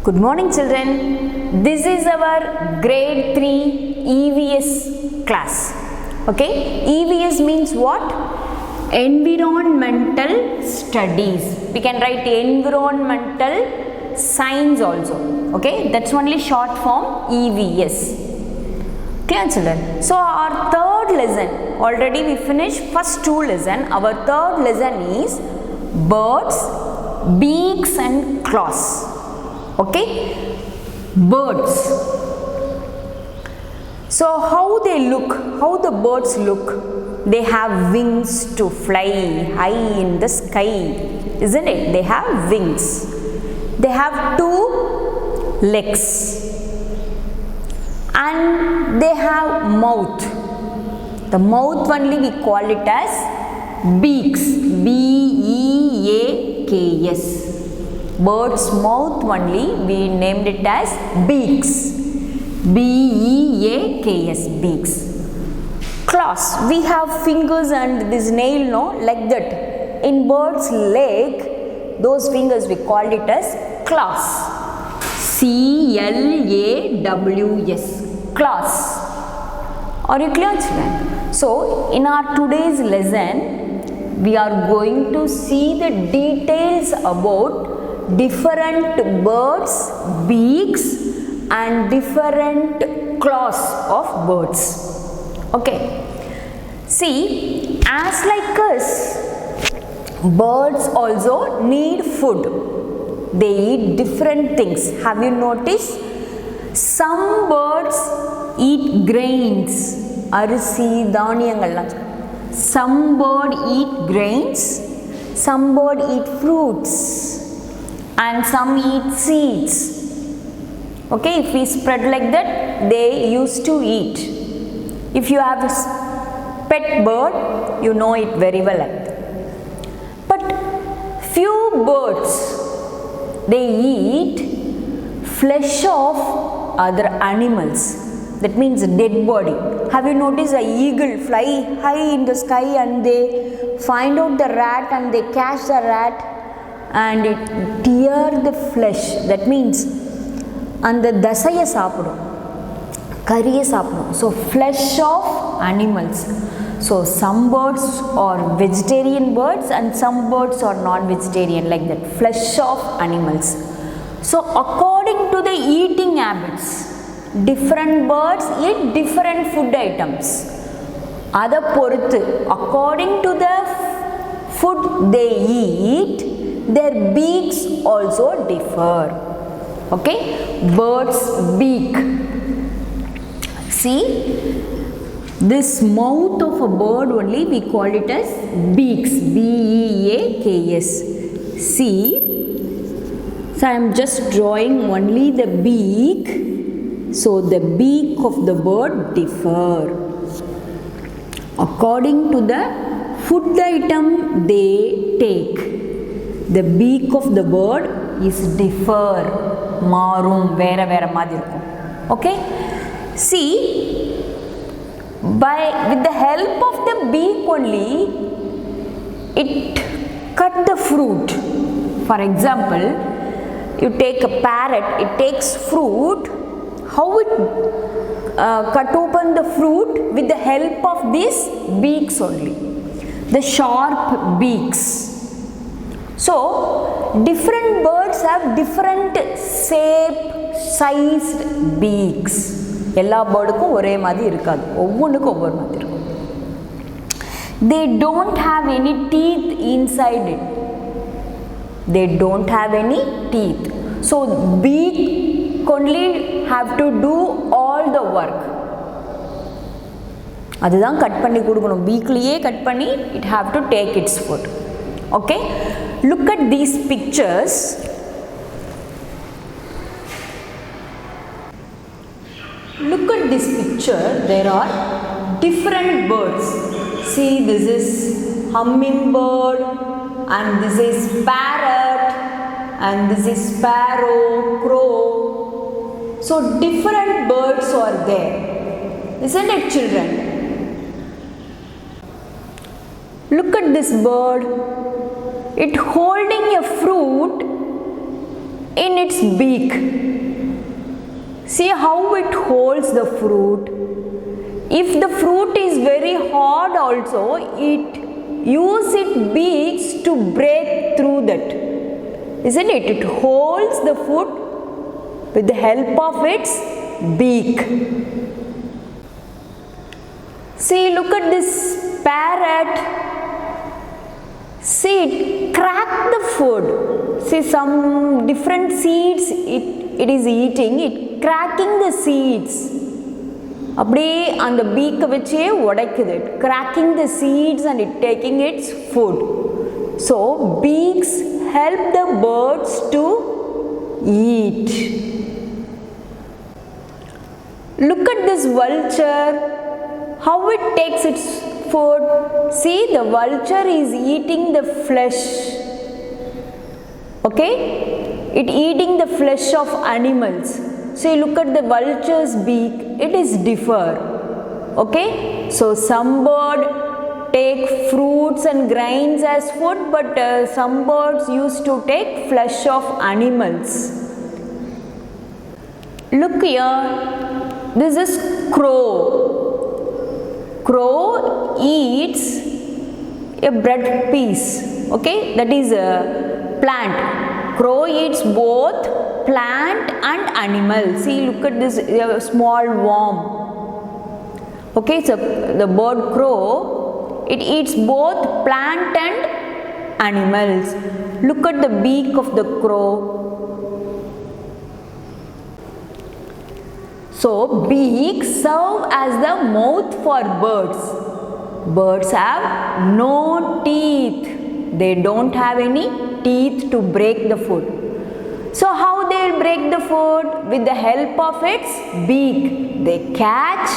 Good morning children. This is our grade 3 EVS class. Okay, EVS means what? Environmental studies. We can write environmental science also. Okay, that's only short form EVS. Clear children? So our third lesson, already we finished first two lesson. Our third lesson is birds, beaks and claws. Okay, birds. So how they look, how the birds look? They have wings to fly high in the sky, isn't it? They have wings. They have two legs and they have mouth. The mouth only we call it as beaks. B-E-A-K-S. Bird's mouth only we named it as beaks. B-E-A-K-S, beaks. Claws, we have fingers and this nail, no, like that. In bird's leg, those fingers we called it as claws. C-L-A-W-S, claws. Are you clear children? So in our today's lesson, we are going to see the details about different birds, beaks and different claws of birds. Okay, see, as like us, birds also need food. They eat different things. Have you noticed? Some birds eat grains, arisi, dhaniyangal. Some bird eat grains, some bird eat fruits and some eat seeds. Okay, if we spread like that, they used to eat. If you have a pet bird, you know it very well. But few birds, they eat flesh of other animals. That means dead body. Have you noticed an eagle fly high in the sky and they find out the rat and they catch the rat and it tear the flesh? That means and the dasaya saapidum, kariya saapidum. So flesh of animals. So some birds are vegetarian birds and some birds are non-vegetarian, like that, flesh of animals. So according to the eating habits, different birds eat different food items. Ada poruthu, according to the food they eat, their beaks also differ. Okay, bird's beak. See, this mouth of a bird only we call it as beaks. B-E-A-K-S. See, so I am just drawing only the beak. So the beak of the bird differ according to the food item they take. The beak of the bird is differ. Marum vera vera madirkum. Okay, see, with the help of the beak only it cut the fruit. For example, you take a parrot, it takes fruit. How it cut open the fruit? With the help of these beaks only, the sharp beaks. So different birds have different shape, sized beaks. எல்லா பேர்டுக்கும் ஒரே மாதிரி இருக்காது, ஒவ்வொன்றுக்கும் ஒவ்வொரு மாதிரி இருக்கும். They don't have any teeth inside it. They don't have any teeth. So beak only have to do all the work. அதுதான் cut பண்ணி கொடுக்கணும், பீக்லியே கட் பண்ணி it have to take its food. Okay, look at these pictures. Look at this picture. There are different birds. See, this is hummingbird and this is parrot and this is sparrow, crow. So different birds are there, isn't it children? Look at this bird. It holding a fruit in its beak. See how it holds the fruit. If the fruit is very hard also, it uses its beaks to break through that. Isn't it? It holds the fruit with the help of its beak. See, look at this parrot. See, it cracked the food. See, some different seeds it is eating. It cracking the seeds. அப்படியே அந்த பீக்கை வச்சே உடைக்குது. Cracking the seeds and it taking its food. So, beaks help the birds to eat. Look at this vulture. How it takes its food. See, the vulture is eating the flesh. Okay? It eating the flesh of animals. So, look at the vulture's beak. It is differ. Okay? So, some bird take fruits and grains as food, but some birds used to take flesh of animals. Look here. This is crow. Crow eats a bread piece. Okay, that is a plant. Crow eats both plant and animal. See, look at this small worm. Okay, so the bird crow, it eats both plant and animals. Look at the beak of the crow. So, beaks serve as the mouth for birds. Birds have no teeth. They don't have any teeth to break the food. So, how they will break the food? With the help of its beak. They catch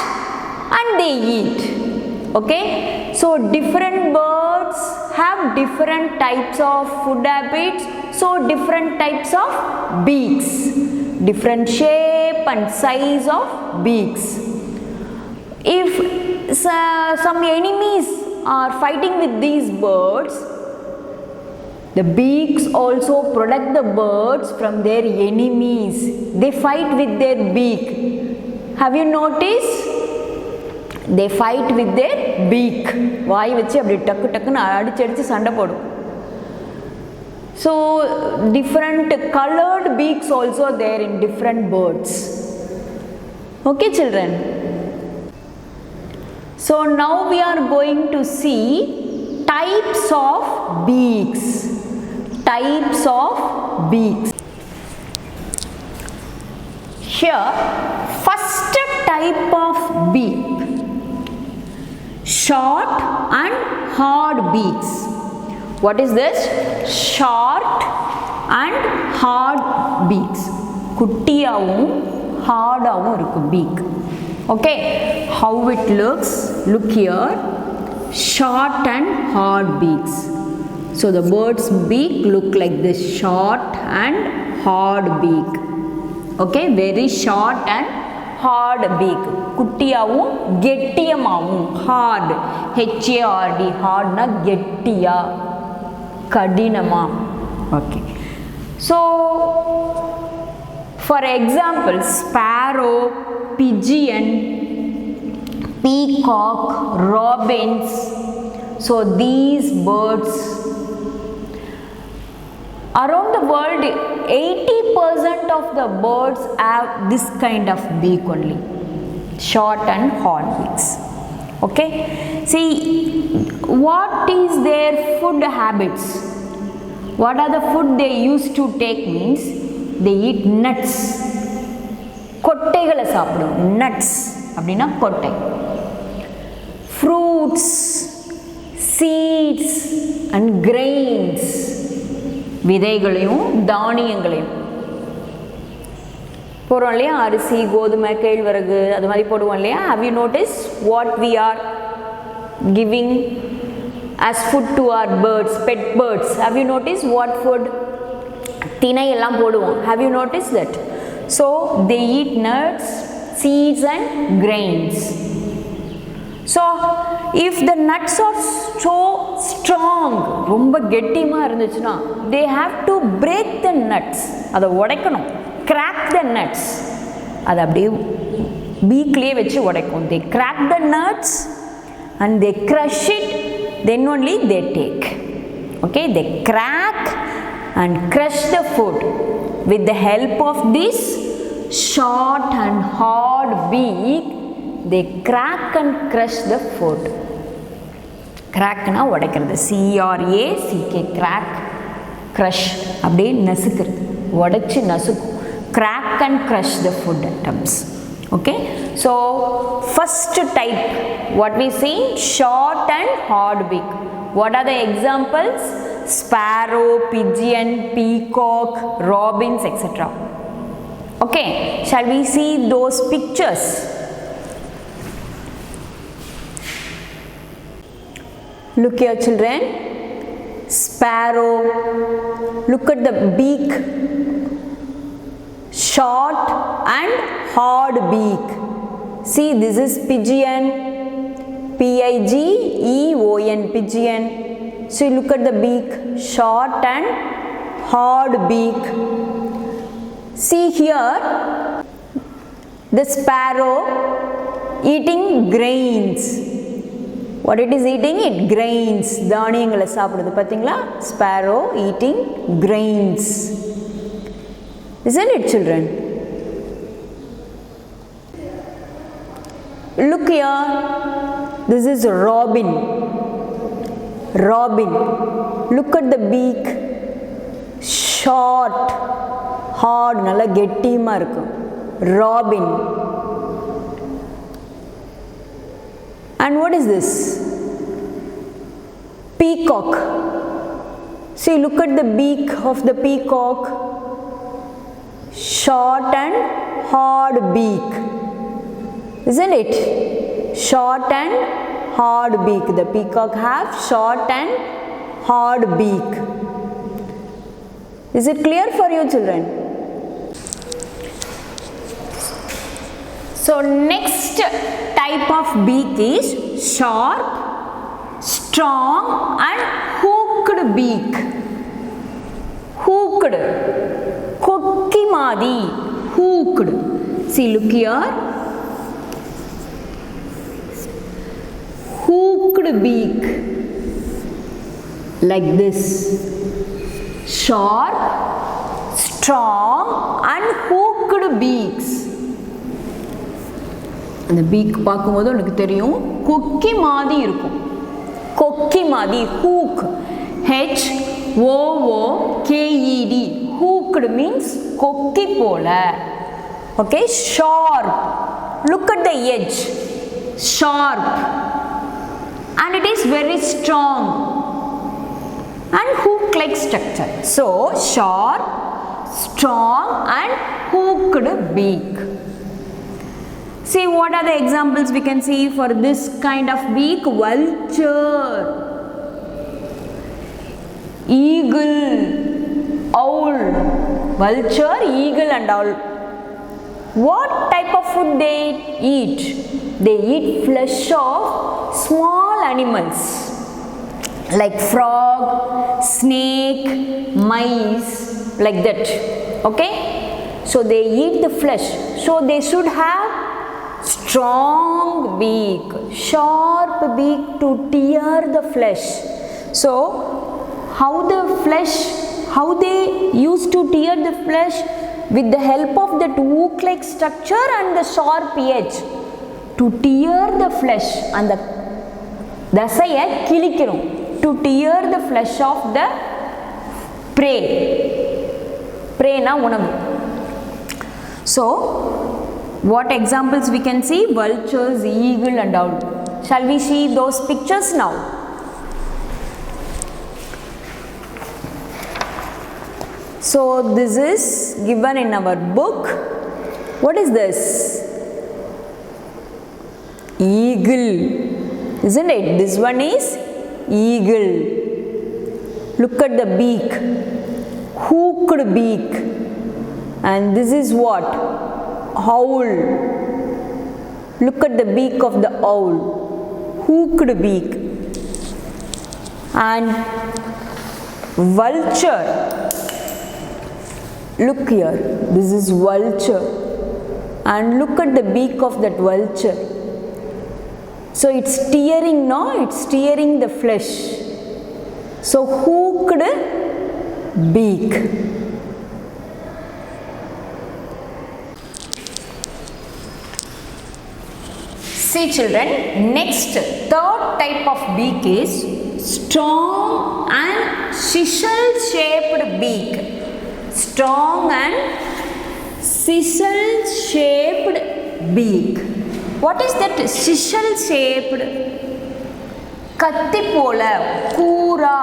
and they eat. Okay? So, different birds have different types of food habits. So, different types of beaks. Different shape and size of beaks. If some enemies are fighting with these birds, the beaks also protect the birds from their enemies. They fight with their beak. Have you noticed? They fight with their beak. வாய் வச்சு அப்படி டக்கு டக்குன்னு அடிச்சு அடிச்சு சண்டை போடும். So, different colored beaks also there in different birds. Okay, children. So, now we are going to see types of beaks. Types of beaks. Here, first type of beak. Short and hard beaks. What is this? Short and hard beaks. குட்டியாவும் ஹார்டாவும் இருக்கும் beak. Okay, how it looks? Look here. Short and hard beaks. So the bird's beak look like this, short and hard beak. Okay, very short and hard beak. குட்டியாவும் கெட்டியமாவும் hard. HARD, hardனா கெட்டியா kadinama. Okay, so for example, sparrow, pigeon, peacock, robins. So these birds around the world, 80% of the birds have this kind of beak only, short and hard beaks. Okay, see, what is their food habits? What are the food they used to take? Means they eat nuts. கொட்டைகளை சாப்பிடும். Nuts அப்படின்னா கொட்டை. Fruits, seeds and grains. விதைகளையும் தானியங்களையும் போடுறோம் இல்லையா, அரிசி, கோதுமை, கேழ்வரகு அது மாதிரி போடுவோம் இல்லையா. Have you noticed what we are giving as food to our birds, pet birds? Have you noticed what food? திணை எல்லாம் போடுவோம். Have you noticed that? So they eat nuts, seeds and grains. So if the nuts are so strong, ரொம்ப கெட்டிமா இருந்துச்சுன்னா, they have to break the nuts. அதை உடைக்கணும். Crack the nuts. அதை அப்படியே beakலயே வச்சு உடைக்கும். They crack the nuts and they crush it, then only they take. Okay, they crack and crush the food with the help of this short and hard beak. They crack and crush the food. Crack na உடைக்கிறது, CRACK, crack, crush, அப்படியே நசுக்கிறது, உடைச்சு நசுக்கும். Crack and crush the food items. Okay, so first type, what we see, short and hard beak. What are the examples? Sparrow, pigeon, peacock, robins, etc. Okay, shall we see those pictures? Look here, children. Sparrow. Look at the beak. Short and hard beak. See, this is pigeon. Pigeon, pigeon. So look at the beak. Short and hard beak. See here, the sparrow eating grains. What it is eating? It grains. தானியங்களை சாப்பிடுது, பாத்தீங்களா? Sparrow eating grains. Isn't it, children? Look here. This is robin. Robin. Look at the beak. Short, hard, நல்லா கெட்டிமா இருக்கும். Robin. And what is this? Peacock. See, look at the beak of the peacock. Short and hard beak. Isn't it? Short and hard beak. The peacock have short and hard beak. Is it clear for you, children? So next type of beak is sharp, strong and hooked beak. Hooked. Kokki madi. Hooked. See, look here. Hooked beak. Like this. Sharp, strong and hooked beaks. அந்த peak பார்க்கும்போது உனக்கு தெரியும், கொக்கி மாதிரி இருக்கும். கொக்கி மாதிரி, hook. HOOKED. Hooked means கொக்கி போல. Okay, sharp. Look at the edge. Sharp. And it is very strong. And hook-like structure. So, sharp, strong and hooked beak. See, what are the examples we can see for this kind of beak? Vulture, eagle, owl. Vulture, eagle and owl. What type of food they eat? They eat flesh of small animals like frog, snake, mice, like that. Okay? So they eat the flesh. So they should have strong beak, sharp beak to tear the flesh. So how they used to tear the flesh? With the help of that hook-like structure and the sharp edge to tear the flesh. And the தசையை கிழிக்கிறோம். To tear the flesh of the prey. Prey na உணவு. So what examples we can see? Vultures, eagle and owl. Shall we see those pictures now? So this is given in our book. What is this? Eagle. Isn't it? This one is eagle. Look at the beak. Hooked beak. And this is what? Owl. Look at the beak of the owl. hooked beak. And vulture, look here, this is vulture, and look at the beak of that vulture. So it's tearing, no, it's tearing the flesh. So hooked beak. See children, next third type of beak is strong and sisal shaped beak. Strong and sisal shaped beak. What is that sisal shaped? Katti pola, koora.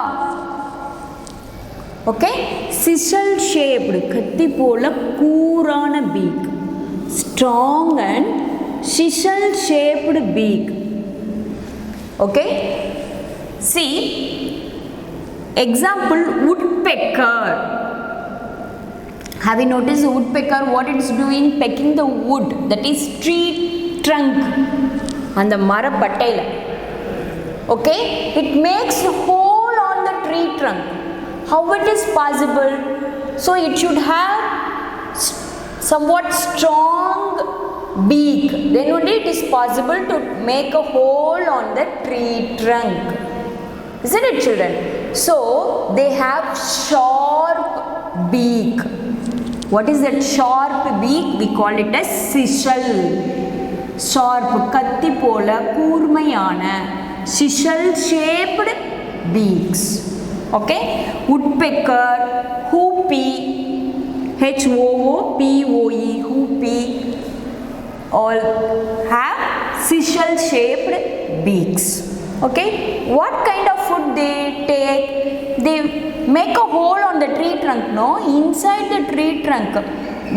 Okay, sisal shaped, katti pola, koorana beak. Strong and sisal shaped beak. Okay, see example, woodpecker. Have you noticed the woodpecker, what it is doing? Pecking the wood, that is tree trunk and the mara pattaila. Okay, it makes a hole on the tree trunk. How it is possible? So it should have somewhat strong beak, then only it is possible to make a hole on the tree trunk. Isn't it children? So they have sharp beak. What is that sharp beak? We call it as sisal. Sharp, katti pola, koormayana, sisal shaped beaks. Okay, woodpecker, hoopie, H-O-O-P-O-E, hoopie, all have sisal shaped beaks. Okay, what kind of food they take? They make a hole on the tree trunk, no? Inside the tree trunk,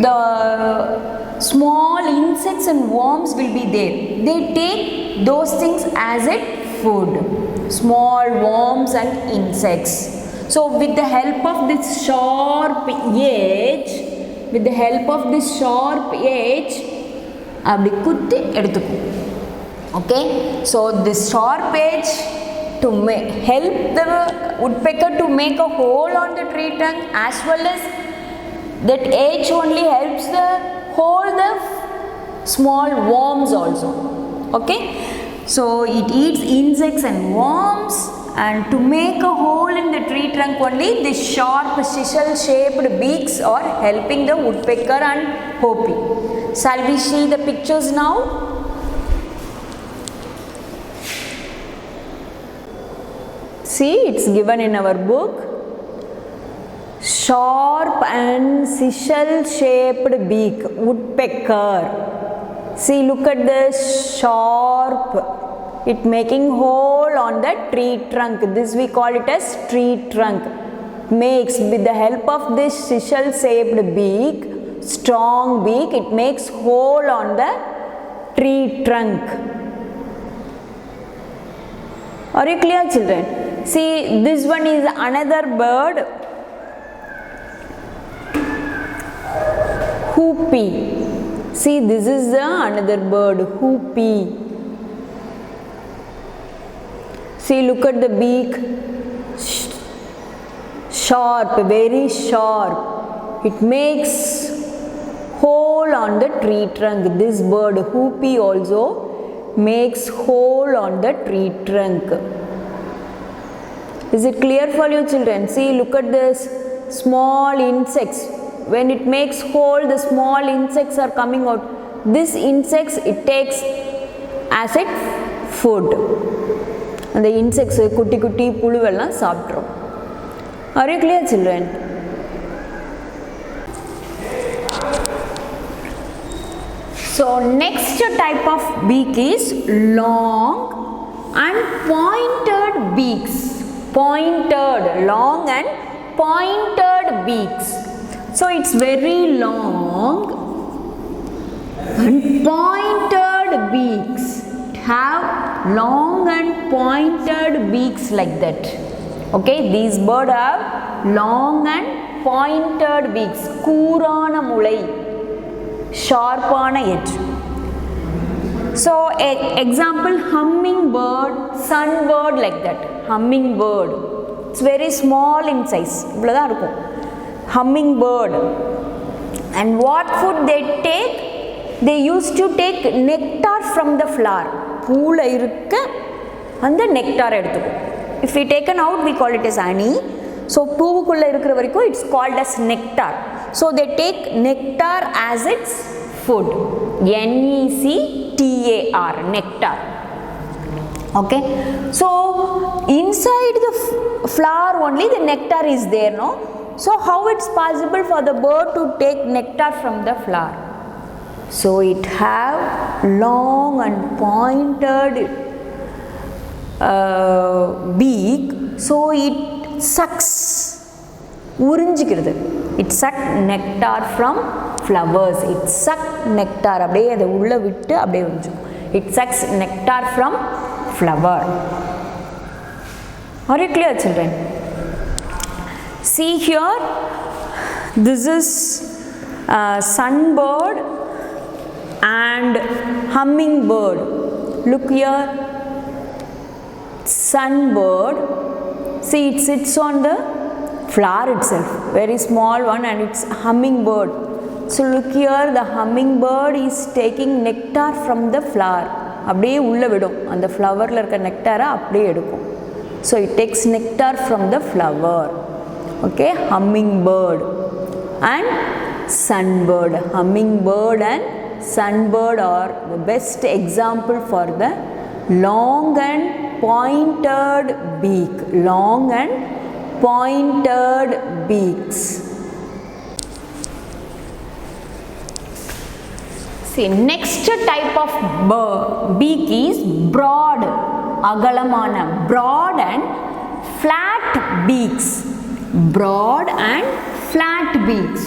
the small insects and worms will be there. They take those things as a food, small worms and insects. So with the help of this sharp edge, அப்படி குத்தி எடுத்துக்கும். Okay, so this sharp edge to help the woodpecker to make a hole on the tree trunk, as well as that edge only helps the hold the small worms also. Okay, so it eats insects and worms, and to make a hole in the tree trunk only the sharp sisal shaped beaks are helping the woodpecker and hoopie. Shall we see the pictures now? See, it's given in our book. Sharp and sisal shaped beak, woodpecker. See, look at the sharp, it making hole on the tree trunk. This we call it as tree trunk. Makes with the help of this sisal shaped beak, strong beak, it makes hole on the tree trunk. Are you clear children? See, this one is another bird, hoopie. See, this is the another bird, hoopie. See, look at the beak, sharp, very sharp. It makes hole on the tree trunk. This bird, hoopie, also makes hole on the tree trunk. Is it clear for you children? See, look at this small insects. When it makes hole, the small insects are coming out. This insects it takes as a food. And the insects kutti kutti pulu vella saaptrom. Are you clear children? So next type of beak is long and pointed beaks. Pointed, long and pointed beaks. So it's very long and pointed beaks. Have long and pointed beaks like that. Okay, these birds have long and pointed beaks. Koorana mulai, sharpana edge. So example, hummingbird, sunbird, like that. Hummingbird, it's very small in size, இவ்வளவுதான் இருக்கும் hummingbird. And what food they take? They used to take nectar from the flower. பூல இருக்க அந்த nectar எடுத்துக்கும். If we taken out, we call it as honey. So பூவுக்குள்ள இருக்கிற வரைக்கும் it's called as nectar. So they take nectar as its food. Nectar, nectar. Okay, so inside the flower only the nectar is there, no? So how it's possible for the bird to take nectar from the flower? So it have long and pointed beak, so it sucks, உறிஞ்சிக்கிறது. It suck nectar from flowers. It suck nectar, அப்படியே அதை உள்ள விட்டு அப்படியே உறிஞ்சிக்கும். It sucks nectar from flower. Are you clear, children? See here, this is sunbird and hummingbird. Look here, sunbird, see it sits on the flower itself, very small one, and it's hummingbird. So look here, the hummingbird is taking nectar from the flower. அப்படியே உள்ள விடும், அந்த ஃப்ளவரில் இருக்க நெக்டாரை அப்படியே எடுக்கும். So it takes nectar from the flower. Okay, hummingbird and sunbird. Hummingbird and sunbird are the best example for the long and pointed beak. Long and pointed beaks. See, next type of beak is broad, agalamana, broad and flat beaks. Broad and flat beaks.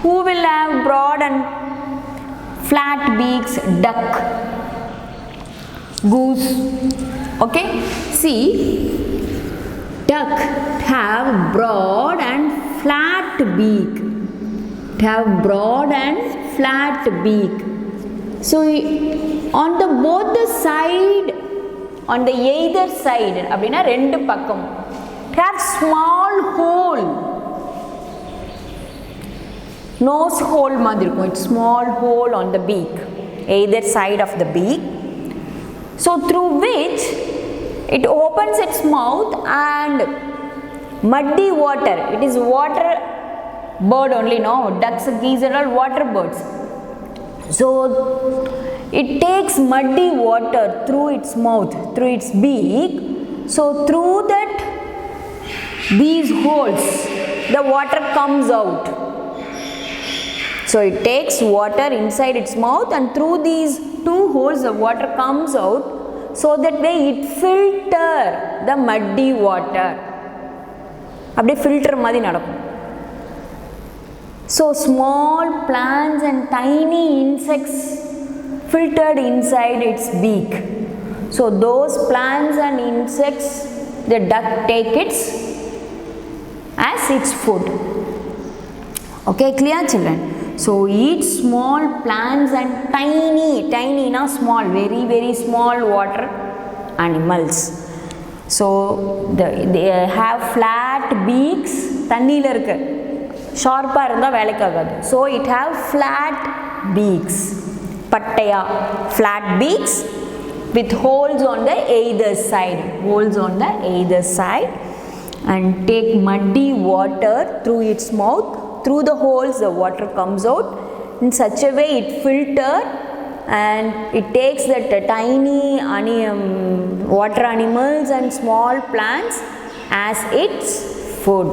Who will have broad and flat beaks? Duck, goose. Okay, see, duck have broad and flat beak. Have broad and flat beak. So on the both the side, on the either side, அப்படினா ரெண்டு பக்கம், have small hole, nose hole மாதிரி இருக்கும். It's small hole on the beak, either side of the beak. So through which it opens its mouth and muddy water. It is water bird only, no? Ducks, geese are all water birds. So it takes muddy water through its mouth, through its beak. So through that, these holes, the water comes out. So it takes water inside its mouth, and through these two holes the water comes out. So that way it filter the muddy water. அப்படியே filter மாதிரி நடக்கும். So small plants and tiny insects filtered inside its beak. So those plants and insects the duck take its as its food. Okay, clear, children? So eat small plants and tiny na small, very small water animals. So they have flat beaks, தண்ணியில் இருக்கு, ஷார்ப்பாக இருந்தால் வேலைக்காகாது. So it have flat beaks, பட்டையா, flat beaks with holes on the either side, holes on the either side, and take muddy water through its mouth. Through the holes the water comes out. In such a way it filter and it takes that tiny water animals and small plants as its food.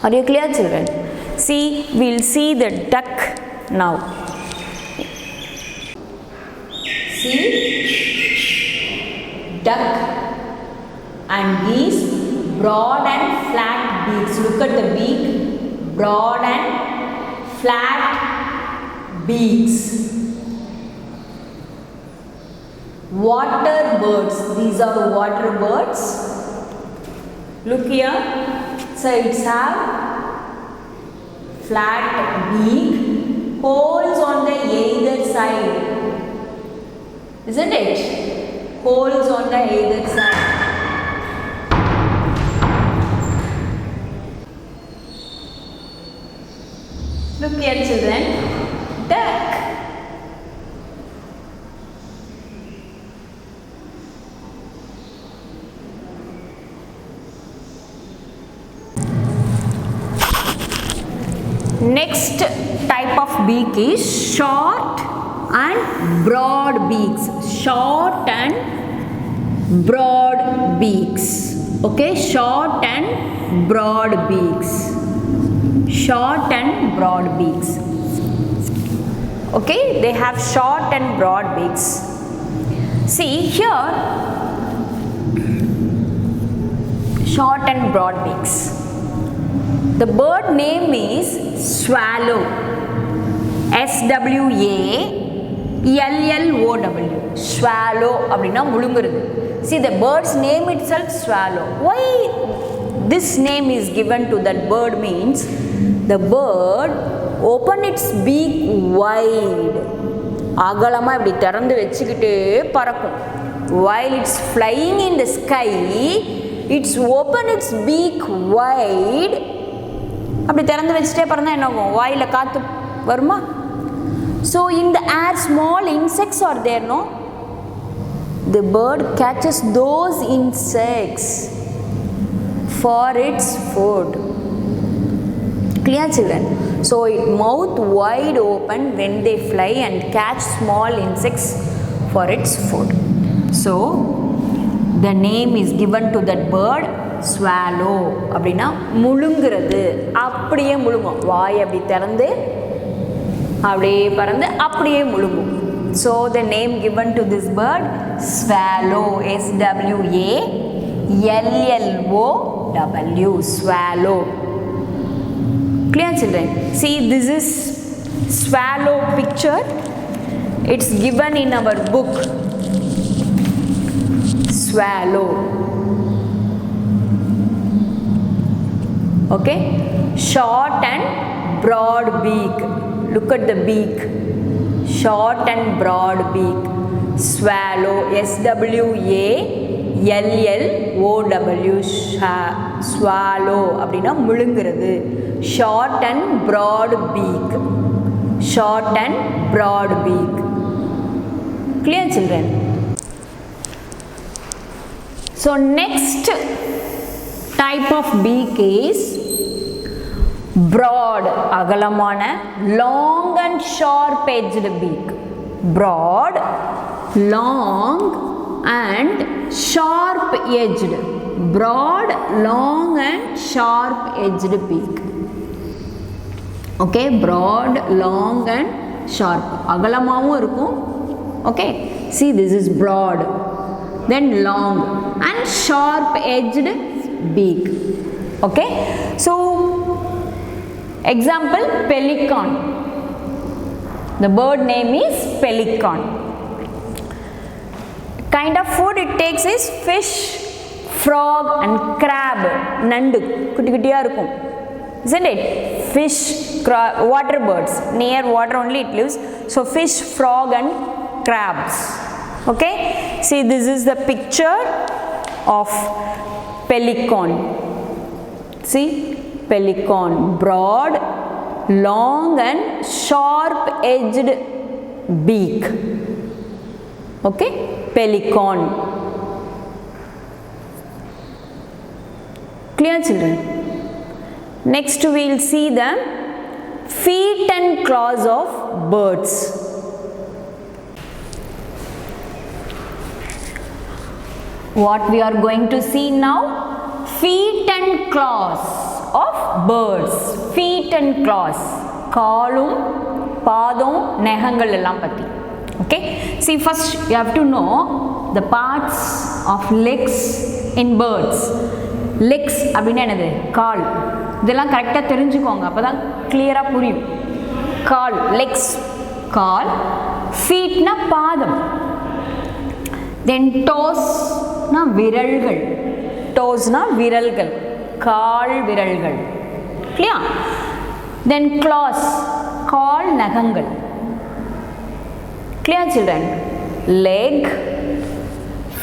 Are you clear, children? See, we will see the duck now. See, duck and geese, broad and flat beaks. Look at the beak, broad and flat beaks. Water birds, these are water birds. Look here, so it's have flat beak, holes on the either side. isn't it? Holes on the either side. Look here children, duck. Next type of beak is short and broad beaks. Short and broad beaks. Okay, short and broad beaks. Short and broad beaks. Okay, they have short and broad beaks. See here, short and broad beaks. The bird name is swallow. SWALLOW. Swallow அப்படினா முழுங்குறது. See, the bird's name itself swallow. Why this name is given to that bird means the bird open its beak wide. அகலமா இப்படி திறந்து வெச்சிக்கிட்டே பறக்கும். While it's flying in the sky, it's open its beak wide. அப்படி திறந்து வெச்சிட்டே பறந்தா என்ன ஆகும்? வாயில காத்து வருமா? So in the air small insects are there, no? The bird catches those insects for its food. Clear children? So it mouth wide open when they fly and catch small insects for its food. So the name is given to that bird swallow. அப்படினா முழுங்குறது. அப்படியே முழுங்கும். வாய் அப்படி திறந்து அப்படியே பறந்து அப்படியே முழுங்கும். So the name given to this bird swallow. SWALLOW. Swallow. Clear children? See, this is swallow picture. It's given in our book. Swallow. Okay, short and broad beak. Look at the beak. Short and broad beak. Swallow. SWALLOW. Swallow அப்படினா முழுங்குறது. Short and broad beak. Short and broad beak. Clear children? So next type of beak is broad, அகலமான, long and sharp edged beak. Broad, long and sharp edged. Broad, long and sharp edged beak. Okay, broad, long and sharp. அகலமாவும் இருக்கும். Okay, see, this is broad, then long and sharp edged beak. Okay, so example, pelican. The bird name is pelican. Kind of food it takes is fish, frog and crab. Nandu kutti kuttiya irukum, isn't it? Fish, water birds, near water only it lives. So fish, frog and crabs. Okay, see, this is the picture of pelican. See, pelican, broad, long and sharp edged beak. Okay, pelican. Clear children? Next we will see the feet and claws of birds. What we are going to see now? Feet and claws of birds. Feet and claws. காலும் பாதம் நகங்கள் எல்லாம் பத்தி. Okay, see, first you have to know the parts of legs in birds. Legs அப்படினா என்னது? கால். இதெல்லாம் கரெக்ட்டா தெரிஞ்சுக்கோங்க, அப்பதான் கிளியரா புரியும். கால், legs, கால். feet na பாதம். then toes na விரல்கள். toes na விரல்கள், கால் விரல்கள். clear? then claws, கால் நகங்கள். Clear children? leg,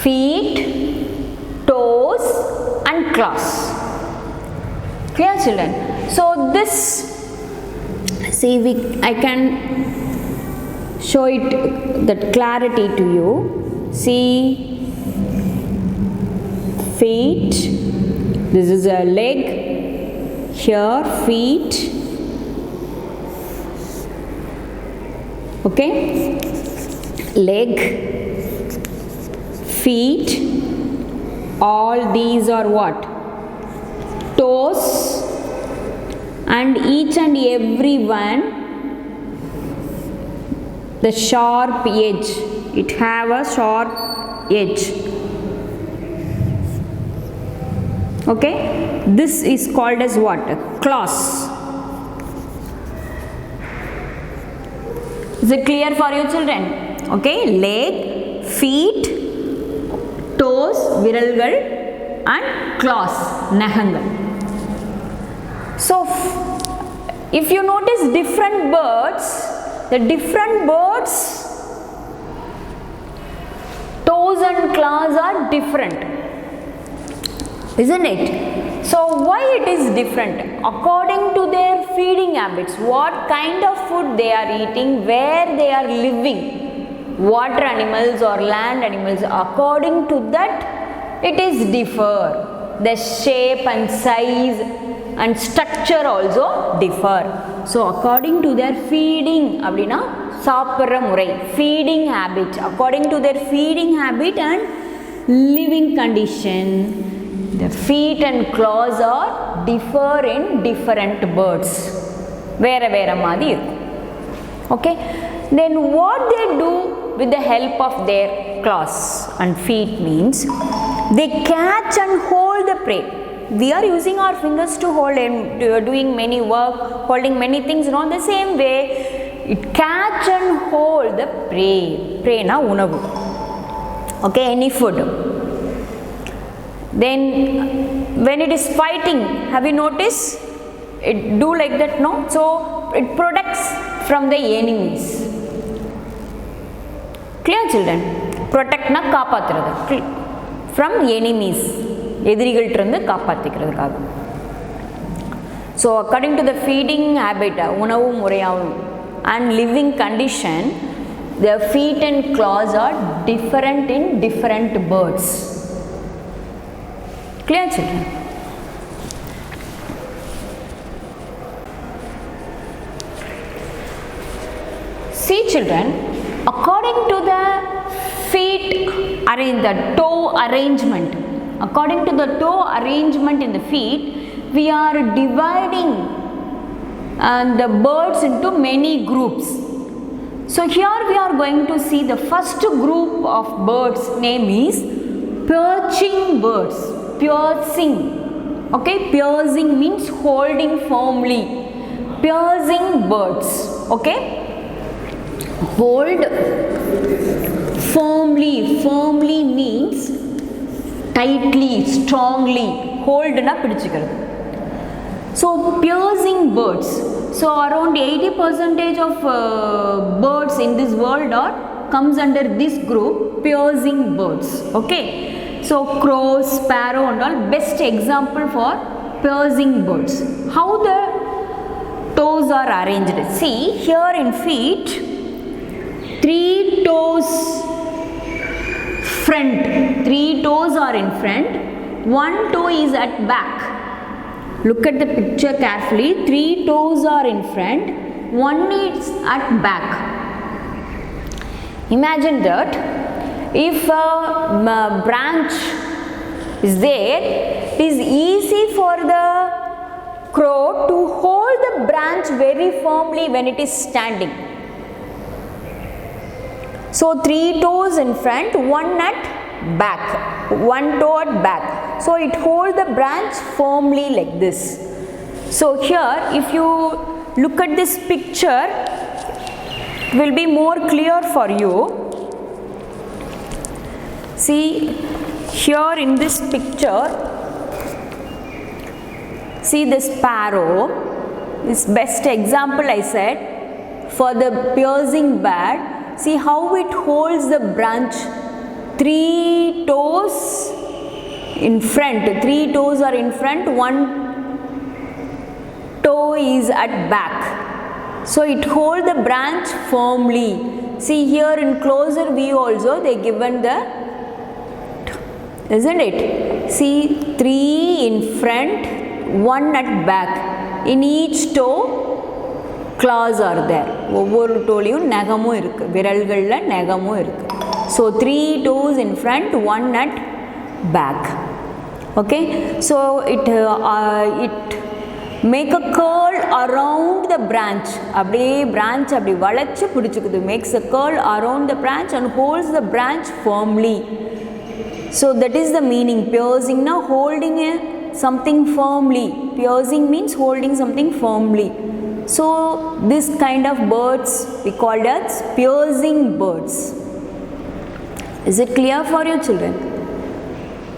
feet, toes and claws. Clear children? So this, see, I can show it that clarity to you. See, feet, this is a leg, here feet, okay, leg, feet, all these are what? Toes, and each and every one, the sharp edge, it have a sharp edge. Okay, this is called as what? Claws. Is it clear for you children? Okay, leg, feet, toes, viralgal and claws, nahangal. So if you notice different birds, the different birds toes and claws are different, isn't it? So why it is different? According to their feeding habits, what kind of food they are eating, where they are living, water animals or land animals, according to that it is differ. The shape and size and structure also differ. So according to their feeding, abdina சாப்பிட்ற முறை, feeding habit, according to their feeding habit and living condition, the feet and claws are differ in different birds. வேற வேற மாதிரி இருக்கும். Okay, then what they do with the help of their claws and feet means they catch and hold the prey. We are using our fingers to hold and doing many work, holding many things, not the same way it catch and hold the prey. Prey na unavu. Okay, any food. Then when it is fighting, have you noticed it do like that? No, so it protects from the enemies. Clear children? Protect na காப்பாத்துறது from enemies, எதிரிகள்ட்ட இருந்து காப்பாத்திக்கிறதுக்காக. So according to the feeding habit, உணவு முறையாகும் and living condition, their feet and claws are different in different birds. Clear children? See children, according to the feet the toe arrangement, according to the toe arrangement in the feet, we are dividing the birds into many groups. So here we are going to see the first group of birds, name is perching birds. Piercing. Okay, piercing means holding firmly. Piercing birds. Okay, hold firmly. Firmly means tightly, strongly. Hold na pidichikkirathu. So piercing birds. So around 80% of birds in this world comes under this group, piercing birds. Okay, so crow, sparrow and all best example for piercing birds. How the toes are arranged? See here in feet, 3 toes front, 3 toes are in front, 1 toe is at back. Look at the picture carefully. 3 toes are in front, 1 is at back. Imagine that if a branch is there, it is easy for the crow to hold the branch very firmly when it is standing. So 3 toes in front, 1 at back, 1 toe at back. So it holds the branch firmly like this. So here if you look at this picture, it will be more clear for you. See here in this picture, see the sparrow is best example I said for the piercing bird. see how it holds the branch. 3 toes in front, 3 toes are in front, 1 toe is at back. So it holds the branch firmly. See here in closer view also they given the, isn't it? See 3 in front, 1 at back. In each toe claws are there. ஒவ்வொரு டோலையும் நகமும் இருக்கு, விரல்களில் நகமும் இருக்கு. So 3 toes in front, 1 at back. Okay, so it make a curl around the branch. அப்படியே branch அப்படி வளைச்சு பிடிச்சுக்குது. Makes a curl around the branch and holds the branch firmly. So that is the meaning. Piercing na holding something firmly. Piercing means holding something firmly. So this kind of birds we call as piercing birds. Is it clear for you children?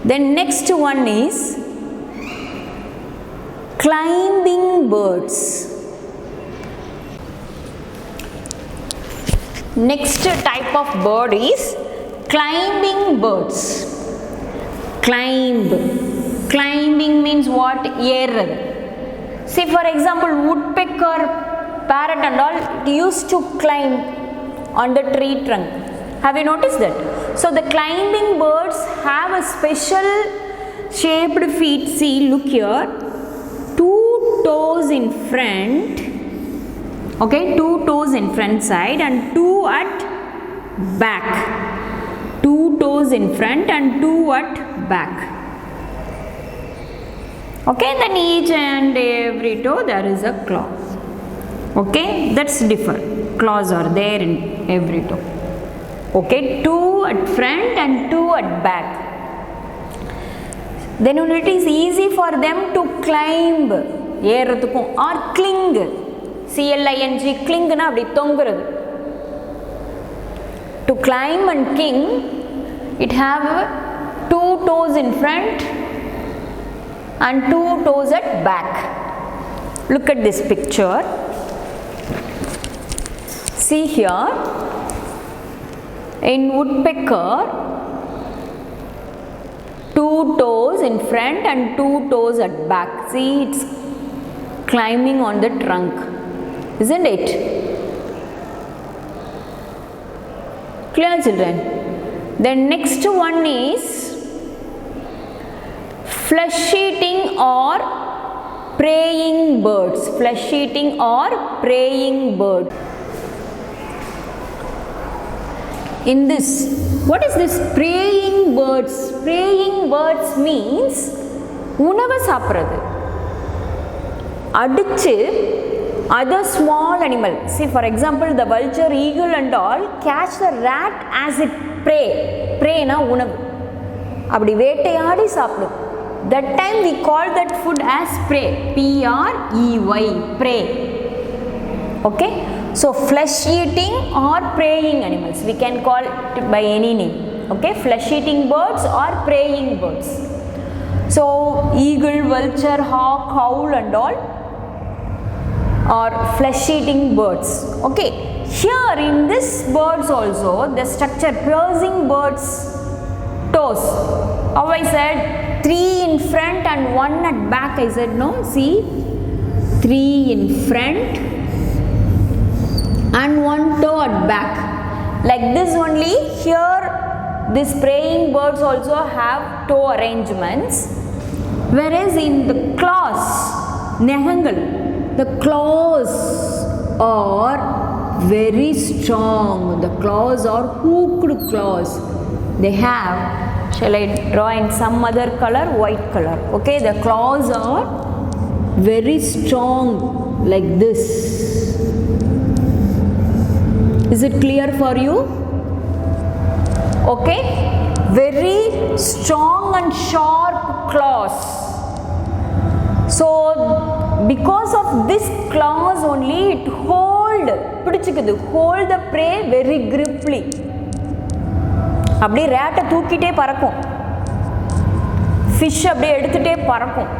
Then next one is climbing birds. Next type of bird is climbing birds. Climbing means what? ஏறுறது. See for example woodpecker, parrot and all, it used to climb on the tree trunk. Have you noticed that? So the climbing birds have a special shaped feet. See, look here, 2 toes in front, okay, 2 toes in front side and 2 at back. 2 toes in front and 2 at back. Okay, then each and every toe there is a claw. Okay, that's different. Claws are there in every toe. Okay, 2 at front and 2 at back. Then it is easy for them to climb, ஏறதுக்கும், or cling. CLING, cling na அப்படி தொங்குறது. To climb and cling, it have 2 toes in front and 2 toes at back. Look at this picture. See here, in woodpecker, 2 toes in front and 2 toes at back. See, it's climbing on the trunk, isn't it? Clear children? The next one is flesh eating or preying birds. Flesh eating or preying bird. In this, what is this preying birds? Preying birds means உணவை சாப்பிட்றது, அடிச்சு other small animal. See for example the vulture, eagle and all catch the rat as it prey. Prey na உணவு, அப்படி வேட்டையாடி சாப்பிடும். That time we call that food as prey. P-R-E-Y, prey. Okay, so flesh eating or preying animals, we can call it by any name. Okay, flesh eating birds or preying birds. So eagle, vulture, hawk, owl and all are flesh eating birds. Okay, here in this birds also the structure, piercing birds toes, how I said 3 in front and 1 at back, I said no. See, 3 in front and 1 toe at back, like this only. Here these preying birds also have toe arrangements, whereas in the claws, nehangal, the claws are very strong. The claws are hooked claws. They have, shall I draw in some other color? White color. Okay, the claws are very strong like this. Is it clear for you? Okay, very strong and sharp claws. So because of this claws only, it hold the prey very griply. அப்படியே ரேட்டை தூக்கிட்டே பறக்கும், fish அப்படியே எடுத்துகிட்டே பறக்கும்,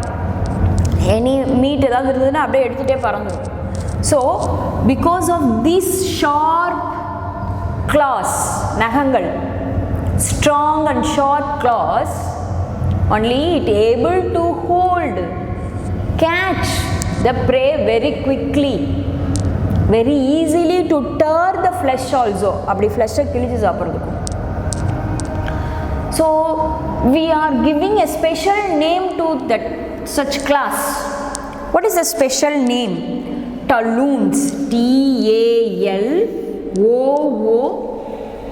any meet ஏதாவது இருந்ததுன்னா அப்படியே எடுத்துகிட்டே பறந்துடும். So because of this sharp claws, nagangal, strong and sharp claws, only it able to hold, catch the prey very quickly, very easily to tear the flesh also, அப்படி flesh கிழிச்சு சாப்பிடுறதுக்கும். So we are giving a special name to that such class. What is the special name? Talons,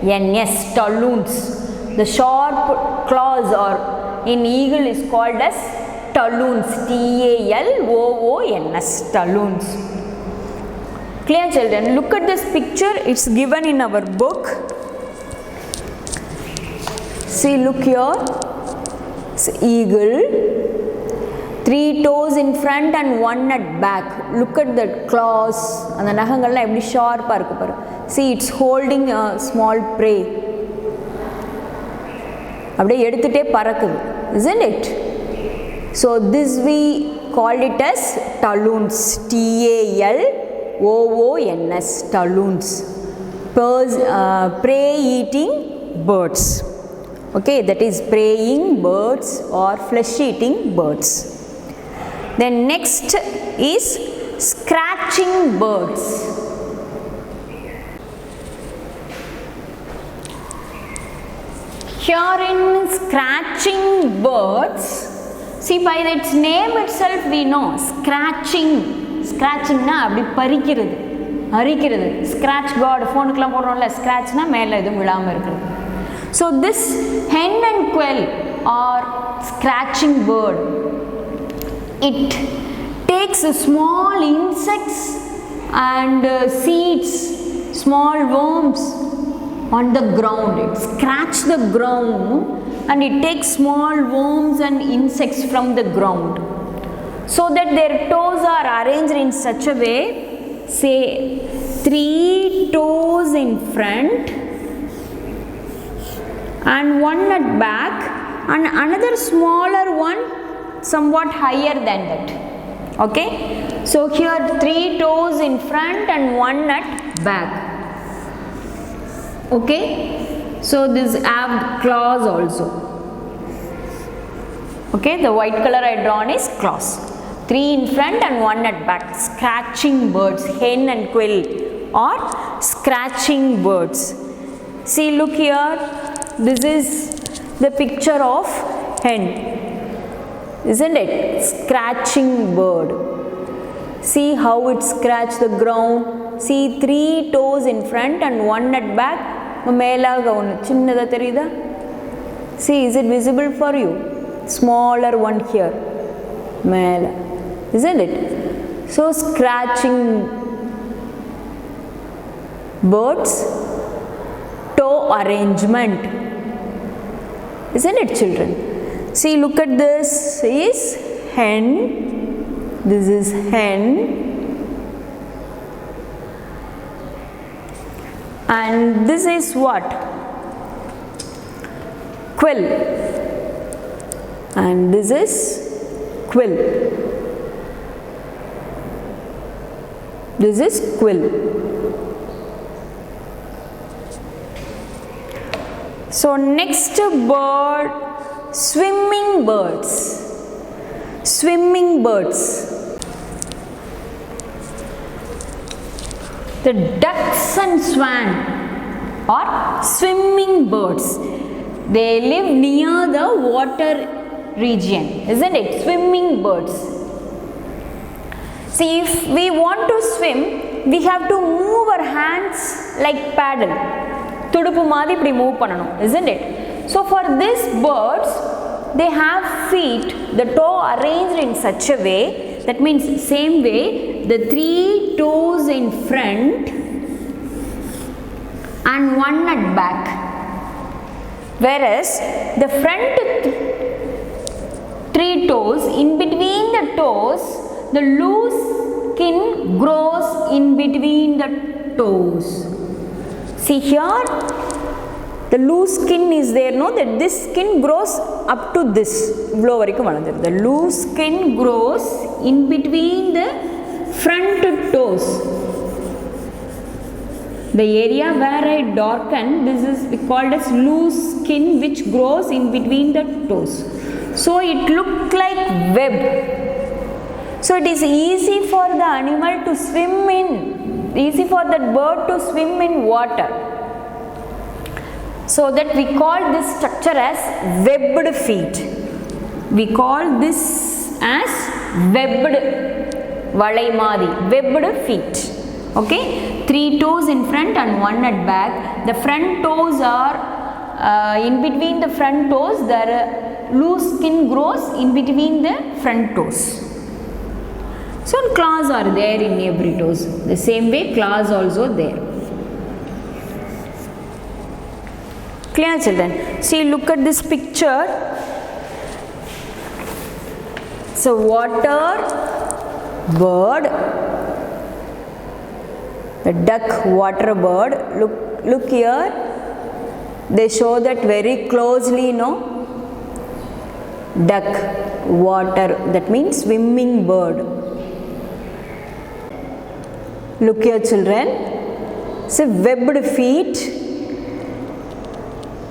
Talons, talons. The sharp claws or in eagle is called as talons, Talons, talons. Clear children? Look at this picture, it's given in our book. See, look here, it's eagle, 3 toes in front and 1 at back. Look at the claws, and the nagangallam eppadi sharp ah irukku paru. See, it's holding a small prey, அப்படியே எடுத்துட்டே பறக்குது, isn't it? So this we call it as talons, Talons, talons, prey eating birds. Okay, that is preying birds or flesh eating birds. Then next is scratching birds. Here in scratching birds, see, by its name itself we know scratching. Scratching na அப்படி பறிக்கிறது, அரிக்கிறது. Scratch guard ஃபோனுக்குலாம் போடுறோம்ல, ஸ்க்ராட்ச்னா மேலே எதுவும் விழாமல் இருக்கிறது. So this hen and quail are scratching bird. It takes small insects and seeds, small worms on the ground. It scratches the ground and it takes small worms and insects from the ground, so that their toes are arranged in such a way, say 3 toes in front and 1 at back and another smaller one somewhat higher than that. Okay, so here 3 toes in front and 1 at back. Okay, so this have claws also. Okay, the white color I drawn is claws, 3 in front and 1 at back. Scratching birds, hen and quail or scratching birds. See, look here, this is the picture of hen, isn't it? Scratching bird. See how it scratch the ground. See, 3 toes in front and 1 at back. மேலாக ஒன்று சின்னதாக தெரியுதா? See, is it visible for you? Smaller one here, மேலே, isn't it? So scratching birds, toe arrangement, isn't it children? See, look at this is hen, this is hen, and this is what? Quill, and this is quill, this is quill. So next bird, swimming birds. Swimming birds. The ducks and swan are swimming birds. They live near the water region, isn't it? Swimming birds. See, if we want to swim, we have to move our hands like paddle. துடுப்பு மாதிரி இப்படி move பண்ணணும், isn't it? So for these birds, they have feet, the toe arranged in such a way, that means same way, the 3 toes in front and 1 at back, whereas the front 3 toes, in between the toes, the loose skin grows in between the toes. See here, the loose skin is there, no, that this skin grows up to this, the loose skin grows in between the front toes. The area where I darken, this is called as loose skin which grows in between the toes. So it looked like web. So it is easy for the animal to swim in, easy for that bird to swim in water. So that we call this structure as webbed feet. We call this as webbed valaimadi, webbed feet. Okay, 3 toes in front and 1 at back. The front toes are in between the front toes there loose skin grows in between the front toes. So claws are there in every toes. The same way claws also there. Clear children? See, look at this picture. So water bird, the duck water bird. Look here, they show that very closely, no? Duck water, that means swimming bird. Look here children, so webbed feet,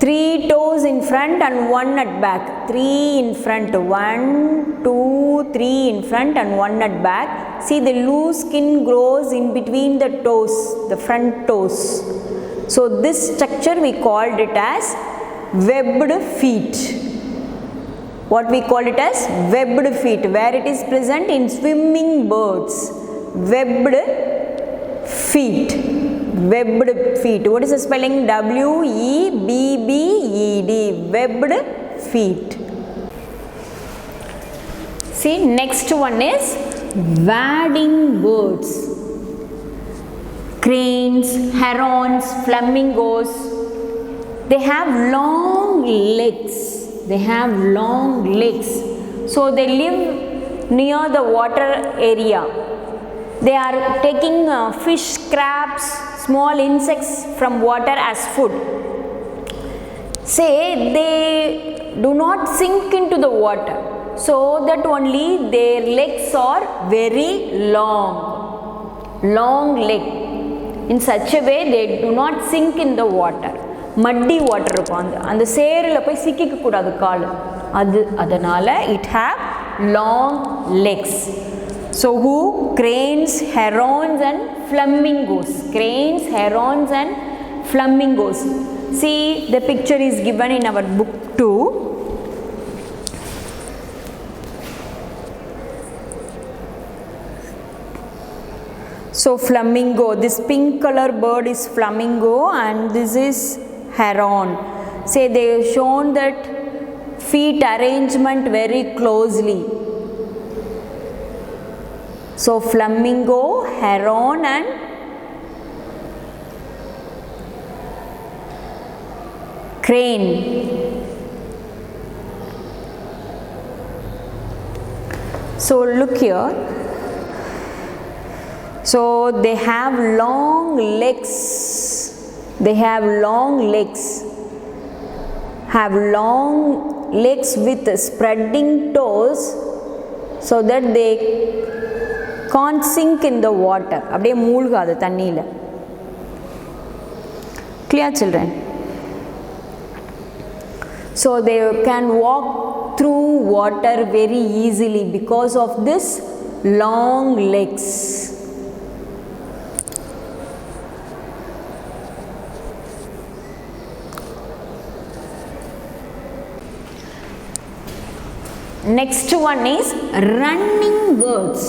3 toes in front and 1 at back. 3 in front, 1, 2, 3 in front and 1 at back. See, the loose skin grows in between the toes, the front toes. So this structure we called it as webbed feet. What we call it as webbed feet, where it is present in swimming birds. Webbed feet. Webbed feet. What is the spelling? W-E-B-B-E-D. Webbed feet. See, next one is wading birds. Cranes, herons, flamingos. They have long legs. They have long legs. So they live near the water area. They are taking fish, crabs, small insects from water as food. Say they do not sink into the water, so that only their legs are very long leg. In such a way they do not sink in the water. Muddy water இருக்கும், அந்த சேரில் போய் சிக்கிக்க கூடாது கால், அதனால it have long legs. So who? Cranes, herons and flamingos. Cranes, herons and flamingos. See, the picture is given in our book too. So flamingo, this pink color bird is flamingo and this is heron. Say they have shown that feet arrangement very closely. So flamingo, heron and crane. So look here. So they have long legs. They have long legs. Have long legs with spreading toes, so that they can't sink in the water. அப்படியே மூழ்காது தண்ணியில். Clear children? So they can walk through water very easily because of this long legs. Next one is running birds.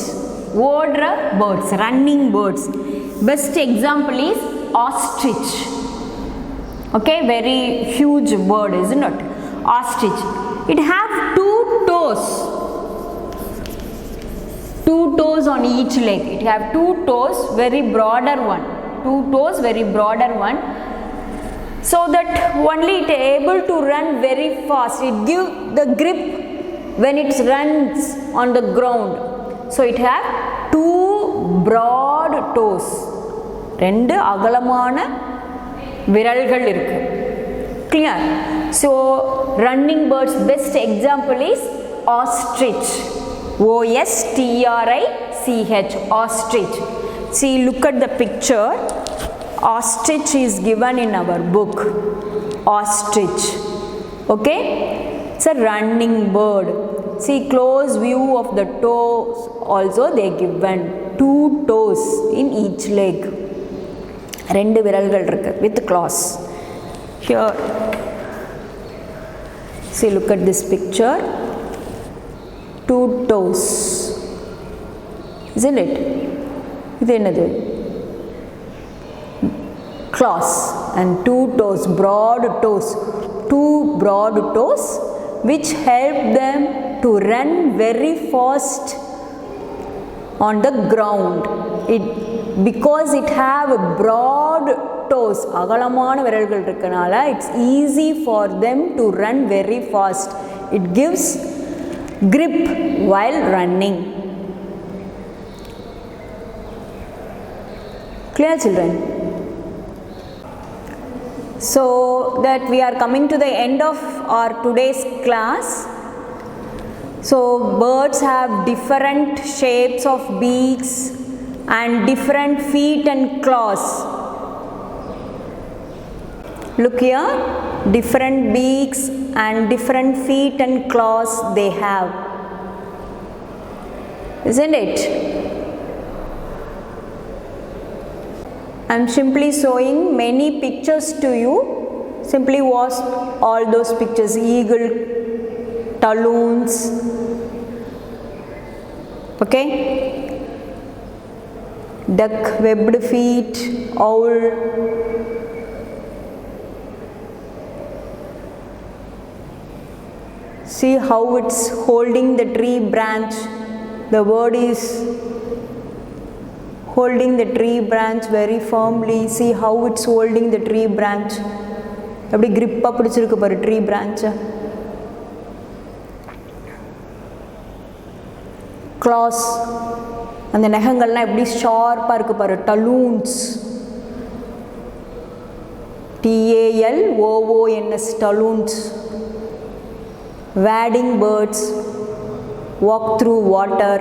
Odra birds, running birds. Best example is ostrich. Okay, very huge bird, isn't it? Ostrich. It have 2 toes. 2 toes on each leg. It have 2 toes, very broader one. 2 toes, very broader one. So that only it able to run very fast. It give the grip when it runs on the ground. So it have 2 broad toes. 2 அகலமான விரல்கள் இருக்கு. Clear? So running birds best example is ostrich. O-S-T-R-I-C-H. Ostrich. See, look at the picture. ostrich is given in our book. Ostrich. Okay? It's a running bird. See, close view of the toes also they given. 2 toes in each leg. 2 விரல்கள் இருக்கு with claws. Here. See, look at this picture. 2 toes. Isn't it? இது என்னது? Claws and 2 toes, broad toes. 2 broad toes which help them to run very fast on the ground. Because it have broad toes, அகலமான விரல்கள் இருக்கனால it's easy for them to run very fast. It gives grip while running. Clear, children? So that we are coming to the end of our today's class. So birds have different shapes of beaks and different feet and claws. Look here, different beaks and different feet and claws they have. Isn't it? I am simply showing many pictures to you. Simply watch all those pictures. Eagle, talons. Okay? Duck, webbed feet, owl. See how it's holding the tree branch. The bird is holding the tree branch very firmly. See how it's holding the tree branch. அப்படி grip-ஆ பிடிச்சிருக்கு பாரு tree branch. Claws. அந்த நகங்கள்லாம் எப்படி ஷார்ப்பா இருக்கு பாரு. Talons. Talons. Talons. Wading birds walk through water.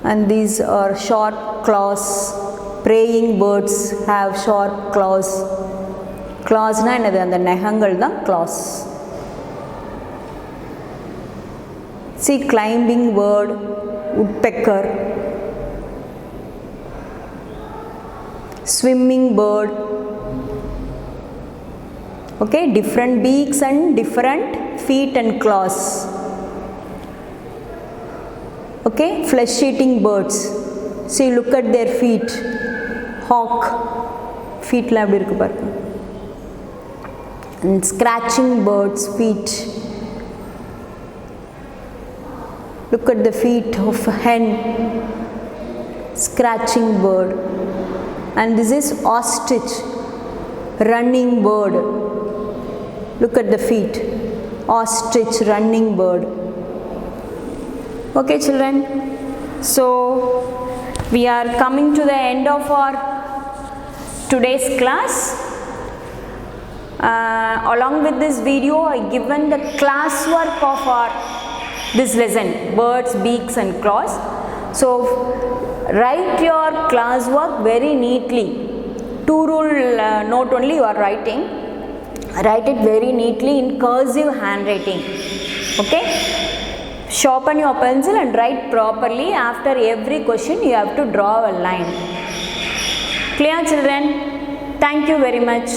And these are sharp claws. Praying birds have sharp claws. Claws na enadhu and நகங்கள் தான் claws. See, climbing bird, woodpecker, swimming bird. Okay, different beaks and different feet and claws. Okay, flesh eating birds. See, look at their feet. Hawk feet la eppadi irukku paruங்க. And scratching birds feet. Look at the feet of a hen. Scratching bird. And this is ostrich, running bird. Look at the feet. Ostrich, running bird. Okay, children, so we are coming to the end of our today's class. Along with this video, I given the classwork of our this lesson, birds, beaks and claws. So write your classwork very neatly. 2 rule note only you are writing. Write it very neatly in cursive handwriting. Okay? Sharpen your pencil and write properly. After every question you have to draw a line. Clear, children? Thank you very much.